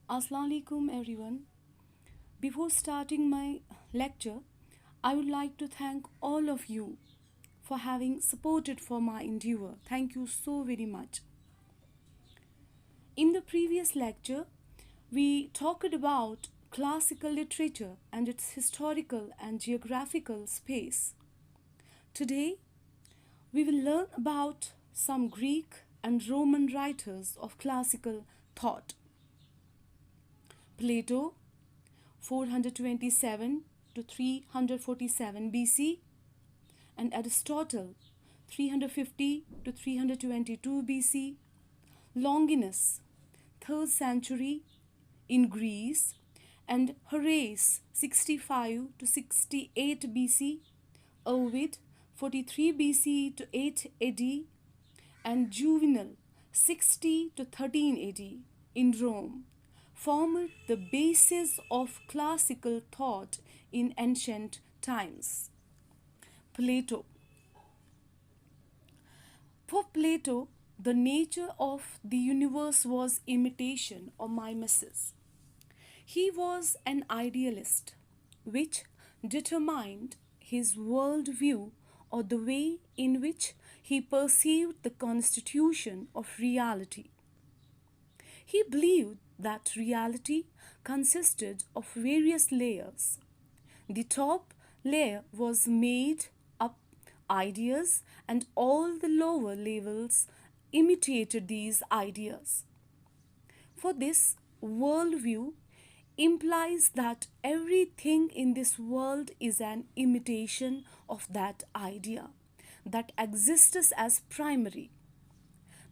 Assalamu alaikum everyone. Before starting my lecture, I would like to thank all of you for having supported for my endeavor. Thank you so very much. In the previous lecture, we talked about classical literature and its historical and geographical space. Today, we will learn about some Greek and Roman writers of classical thought. Plato, 427 to 347 BC, and Aristotle, 350 to 322 BC, Longinus, 3rd century in Greece, and Horace, 65 to 68 BC, Ovid, 43 BC to 8 AD, and Juvenal, 60 to 13 AD in Rome, formed the basis of classical thought in ancient times. Plato. For Plato, the nature of the universe was imitation or mimesis. He was an idealist, which determined his worldview or the way in which he perceived the constitution of reality. He believed that reality consisted of various layers. The top layer was made up ideas, and all the lower levels imitated these ideas. For this worldview implies that everything in this world is an imitation of that idea that exists as primary.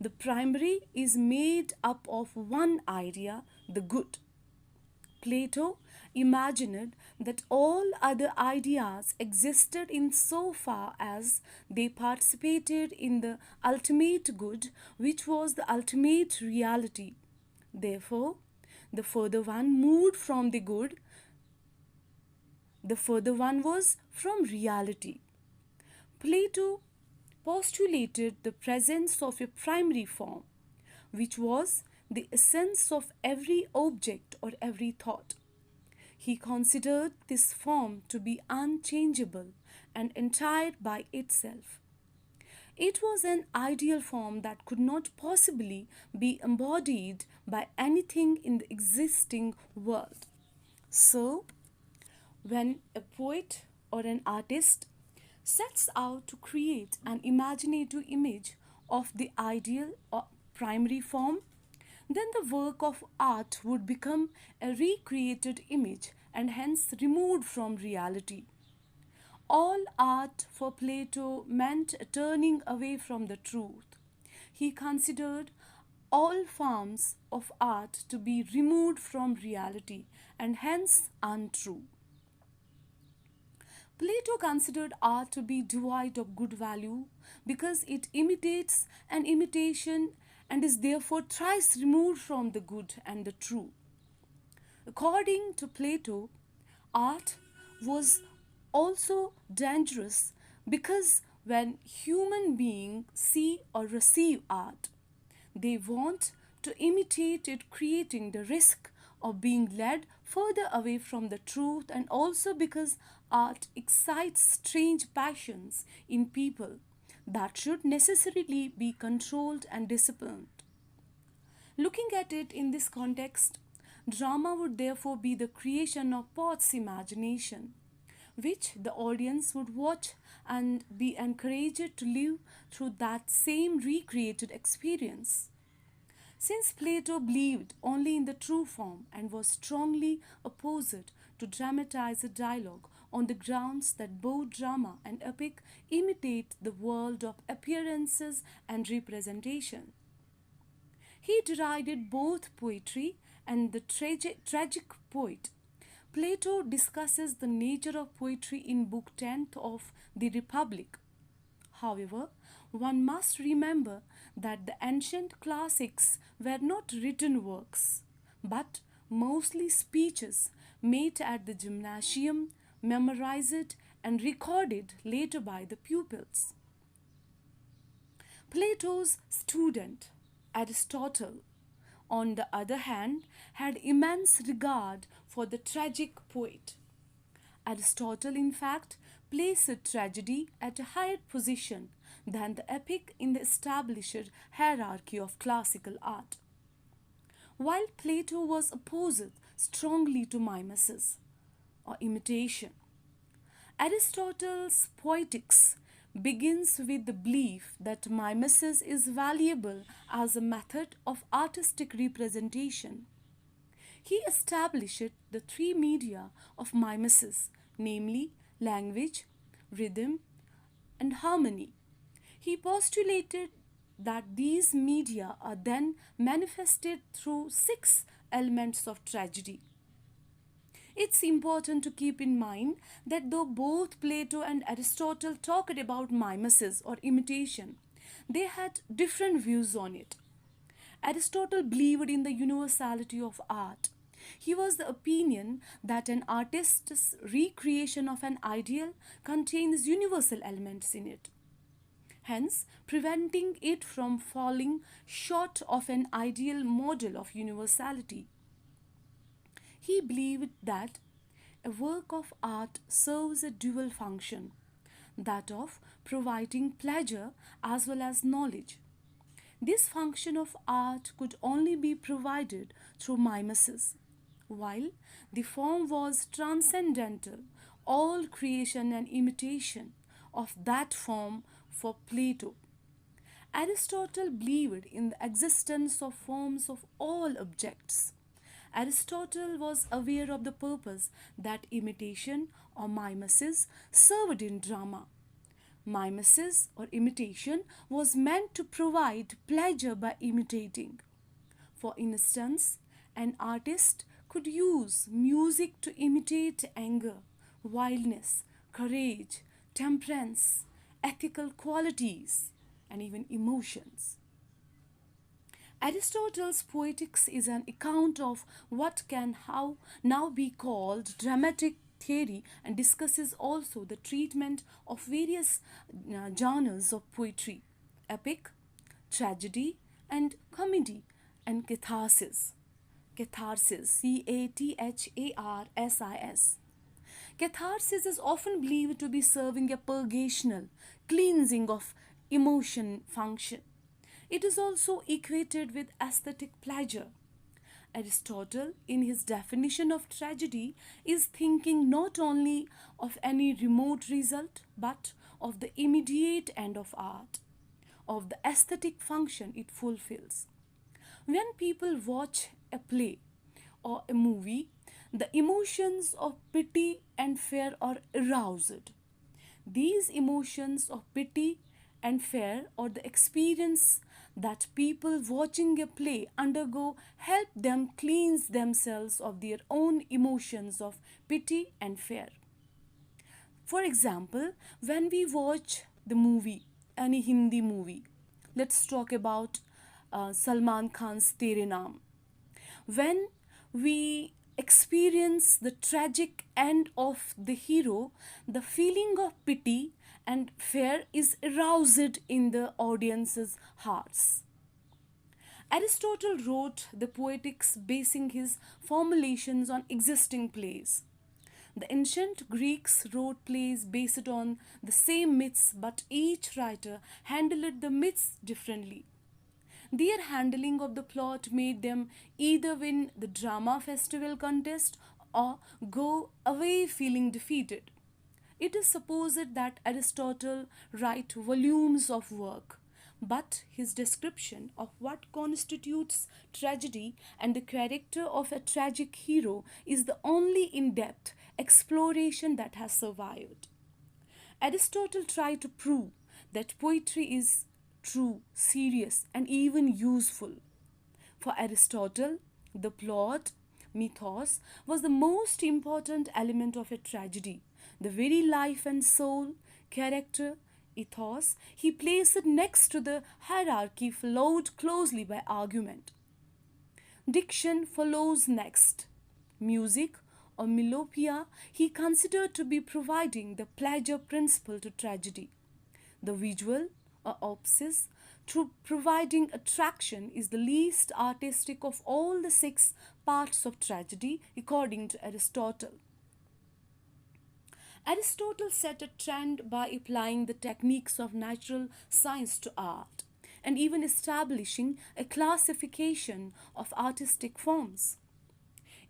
The primary is made up of one idea, the good. Plato imagined that all other ideas existed in so far as they participated in the ultimate good, which was the ultimate reality. Therefore, the further one moved from the good, the further one was from reality. Plato postulated the presence of a primary form, which was the essence of every object or every thought. He considered this form to be unchangeable and entire by itself. It was an ideal form that could not possibly be embodied by anything in the existing world. So, when a poet or an artist sets out to create an imaginative image of the ideal or primary form, then the work of art would become a recreated image and hence removed from reality. All art for Plato meant a turning away from the truth. He considered all forms of art to be removed from reality and hence untrue. Plato considered art to be devoid of good value because it imitates an imitation and is therefore thrice removed from the good and the true. According to Plato, art was also dangerous because when human beings see or receive art, they want to imitate it, creating the risk of being led further away from the truth, and also because art excites strange passions in people that should necessarily be controlled and disciplined. Looking at it in this context, drama would therefore be the creation of poet's imagination, which the audience would watch and be encouraged to live through that same recreated experience. Since Plato believed only in the true form and was strongly opposed to dramatized dialogue on the grounds that both drama and epic imitate the world of appearances and representation, he derided both poetry and the tragic poet. Plato discusses the nature of poetry in Book 10th of the Republic. However, one must remember that the ancient classics were not written works, but mostly speeches made at the gymnasium, memorized and recorded later by the pupils. Plato's student, Aristotle, on the other hand, had immense regard for the tragic poet. Aristotle, in fact, placed tragedy at a higher position than the epic in the established hierarchy of classical art. While Plato was opposed strongly to mimesis or imitation, Aristotle's Poetics begins with the belief that mimesis is valuable as a method of artistic representation. He established the three media of mimesis, namely language, rhythm, and harmony. He postulated that these media are then manifested through six elements of tragedy. It's important to keep in mind that though both Plato and Aristotle talked about mimesis or imitation, they had different views on it. Aristotle believed in the universality of art. He was the opinion that an artist's recreation of an ideal contains universal elements in it, hence preventing it from falling short of an ideal model of universality. He believed that a work of art serves a dual function, that of providing pleasure as well as knowledge. This function of art could only be provided through mimesis. While the form was transcendental, all creation and imitation of that form for Plato. Aristotle believed in the existence of forms of all objects. Aristotle was aware of the purpose that imitation or mimesis served in drama. Mimesis or imitation was meant to provide pleasure by imitating. For instance, an artist could use music to imitate anger, wildness, courage, temperance, ethical qualities, and even emotions. Aristotle's Poetics is an account of what can how now be called dramatic theory and discusses also the treatment of various genres of poetry: epic, tragedy, and comedy, and catharsis. Catharsis, Catharsis. Catharsis is often believed to be serving a purgational, cleansing of emotion function. It is also equated with aesthetic pleasure. Aristotle, in his definition of tragedy, is thinking not only of any remote result but of the immediate end of art, of the aesthetic function it fulfills. When people watch a play or a movie, the emotions of pity and fear are aroused. These emotions of pity and fear or the experience that people watching a play undergo help them cleanse themselves of their own emotions of pity and fear. For example, when we watch the movie, any Hindi movie, let's talk about Salman Khan's Tere Naam. When we experience the tragic end of the hero, the feeling of pity and fear is aroused in the audience's hearts. Aristotle wrote the Poetics basing his formulations on existing plays. The ancient Greeks wrote plays based on the same myths, but each writer handled the myths differently. Their handling of the plot made them either win the drama festival contest or go away feeling defeated. It is supposed that Aristotle wrote volumes of work, but his description of what constitutes tragedy and the character of a tragic hero is the only in-depth exploration that has survived. Aristotle tried to prove that poetry is true, serious, and even useful. For Aristotle, the plot, mythos, was the most important element of a tragedy. The very life and soul, character, ethos, he placed it next to the hierarchy followed closely by argument. Diction follows next. Music or melopia he considered to be providing the pleasure principle to tragedy. The visual or opsis through providing attraction, is the least artistic of all the six parts of tragedy, according to Aristotle. Aristotle set a trend by applying the techniques of natural science to art and even establishing a classification of artistic forms.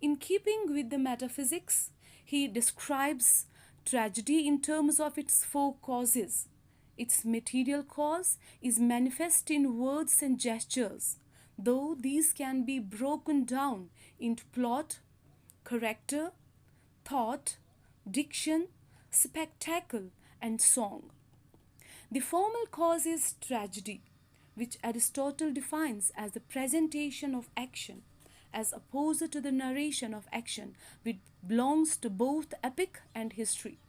In keeping with the metaphysics, he describes tragedy in terms of its four causes. Its material cause is manifest in words and gestures, though these can be broken down into plot, character, thought, diction, spectacle, and song. The formal cause is tragedy, which Aristotle defines as the presentation of action, as opposed to the narration of action, which belongs to both epic and history.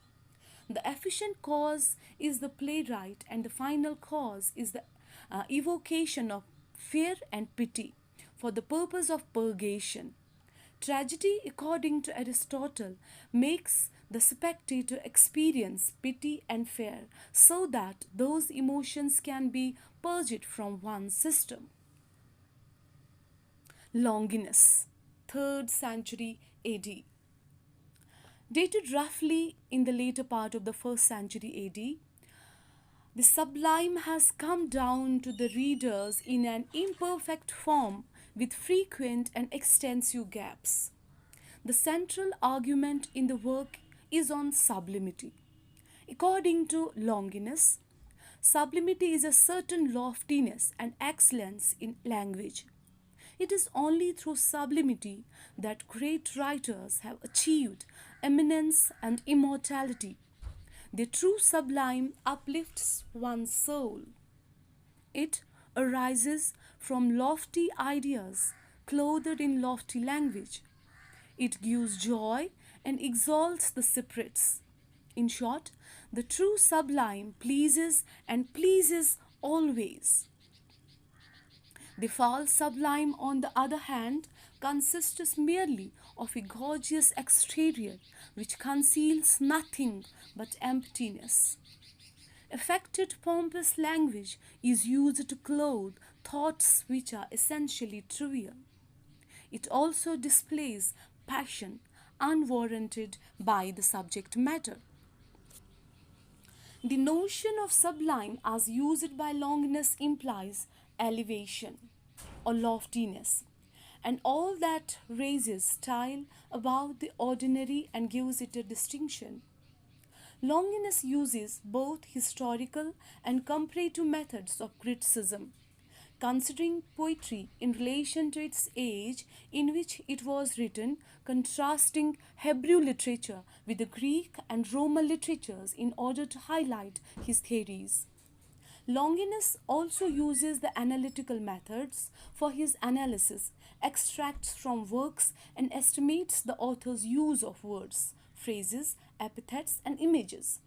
The efficient cause is the playwright, and the final cause is the evocation of fear and pity for the purpose of purgation. Tragedy, according to Aristotle, makes the spectator experience pity and fear so that those emotions can be purged from one's system. Longinus, 3rd century AD. Dated roughly in the later part of the 1st century AD, the sublime has come down to the readers in an imperfect form with frequent and extensive gaps. The central argument in the work is on sublimity. According to Longinus, sublimity is a certain loftiness and excellence in language. It is only through sublimity that great writers have achieved eminence and immortality. The true sublime uplifts one's soul. It arises from lofty ideas clothed in lofty language. It gives joy and exalts the spirits. In short, the true sublime pleases and pleases always. The false sublime, on the other hand, consists merely of a gorgeous exterior which conceals nothing but emptiness. Affected, pompous language is used to clothe thoughts which are essentially trivial. It also displays passion unwarranted by the subject matter. The notion of sublime as used by Longinus implies elevation or loftiness, and all that raises style above the ordinary and gives it a distinction. Longinus uses both historical and comparative methods of criticism, considering poetry in relation to its age in which it was written, contrasting Hebrew literature with the Greek and Roman literatures in order to highlight his theories. Longinus also uses the analytical methods for his analysis, extracts from works, and estimates the author's use of words, phrases, epithets, and images.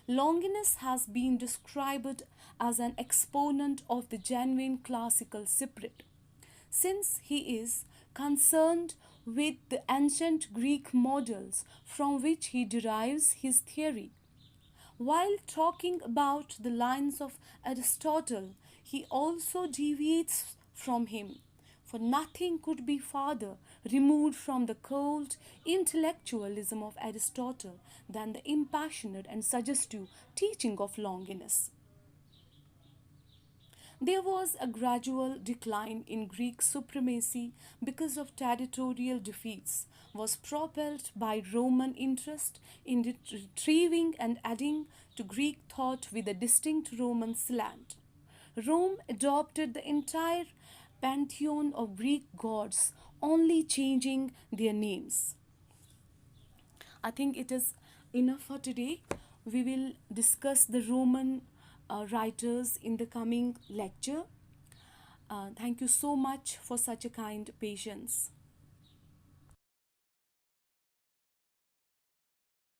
Longinus has been described as an exponent of the genuine classical spirit, since he is concerned with the ancient Greek models from which he derives his theory. While talking about the lines of Aristotle, he also deviates from him, for nothing could be farther removed from the cold intellectualism of Aristotle than the impassioned and suggestive teaching of Longinus. There was a gradual decline in Greek supremacy because of territorial defeats, was propelled by Roman interest in retrieving and adding to Greek thought with a distinct Roman slant. Rome adopted the entire pantheon of Greek gods, only changing their names. I think it is enough for today. We will discuss the Roman writers in the coming lecture. Thank you so much for such a kind patience.